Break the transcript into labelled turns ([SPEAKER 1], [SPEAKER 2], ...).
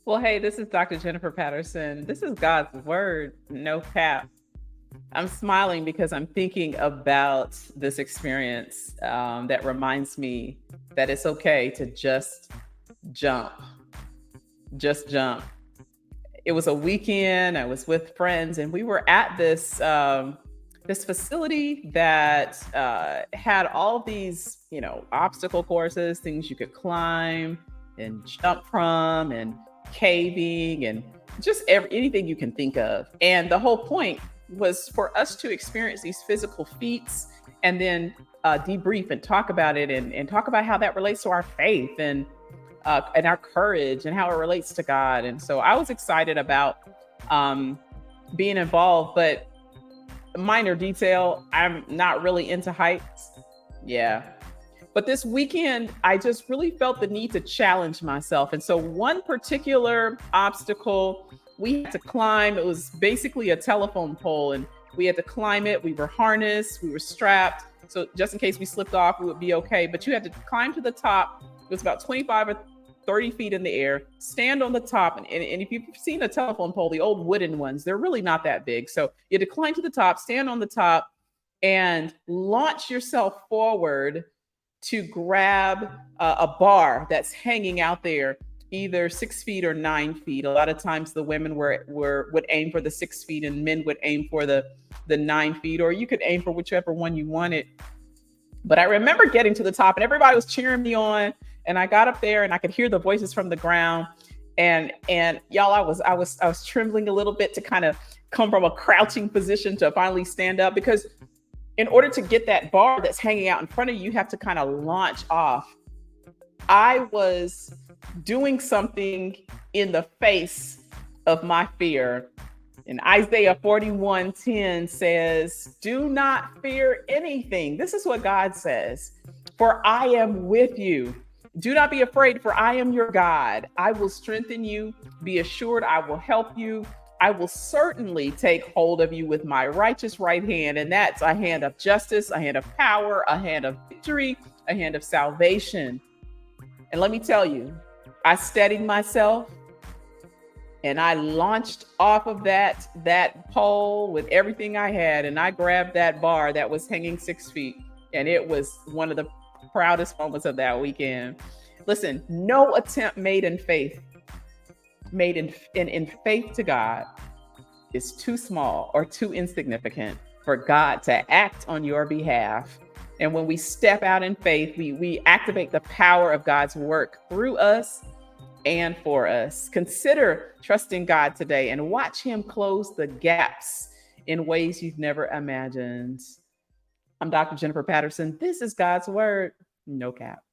[SPEAKER 1] Well, hey, this is Dr. Jennifer Patterson. This is God's Word, no cap. I'm smiling because I'm thinking about this experience that reminds me that it's okay to jump, just jump. It was a weekend. I was with friends, and we were at this facility that had all these, obstacle courses, things you could climb and jump from, and caving, and just anything you can think of. And the whole point was for us to experience these physical feats and then debrief and talk about it, and talk about how that relates to our faith and our courage and how it relates to God. And so I was excited about um, being involved, but minor detail, I'm not really into heights. Yeah. But this weekend, I just really felt the need to challenge myself. And so, one particular obstacle we had to climb, it was basically a telephone pole, and we had to climb it. We were harnessed, we were strapped. So, just in case we slipped off, we would be okay. But you had to climb to the top. It was about 25 or 30 feet in the air, stand on the top. And if you've seen a telephone pole, the old wooden ones, they're really not that big. So, you had to climb to the top, stand on the top, and launch yourself forward to grab a bar that's hanging out there, either 6 feet or 9 feet. A lot of times the women would aim for the 6 feet, and men would aim for the 9 feet, or you could aim for whichever one you wanted. But I remember getting to the top, and everybody was cheering me on. And I got up there, and I could hear the voices from the ground. And y'all, I was trembling a little bit to kind of come from a crouching position to finally stand up, because in order to get that bar that's hanging out in front of you, you have to kind of launch off. I was doing something in the face of my fear. And Isaiah 41:10 says, "Do not fear anything." This is what God says. "For I am with you. Do not be afraid, for I am your God. I will strengthen you. Be assured I will help you. I will certainly take hold of you with my righteous right hand." And that's a hand of justice, a hand of power, a hand of victory, a hand of salvation. And let me tell you, I steadied myself, and I launched off of that pole with everything I had, and I grabbed that bar that was hanging 6 feet. And it was one of the proudest moments of that weekend. Listen, no attempt made in faith to God is too small or too insignificant for God to act on your behalf. And when we step out in faith, we activate the power of God's work through us and for us. Consider trusting God today and watch Him close the gaps in ways you've never imagined. I'm Dr. Jennifer Patterson. This is God's Word, no cap.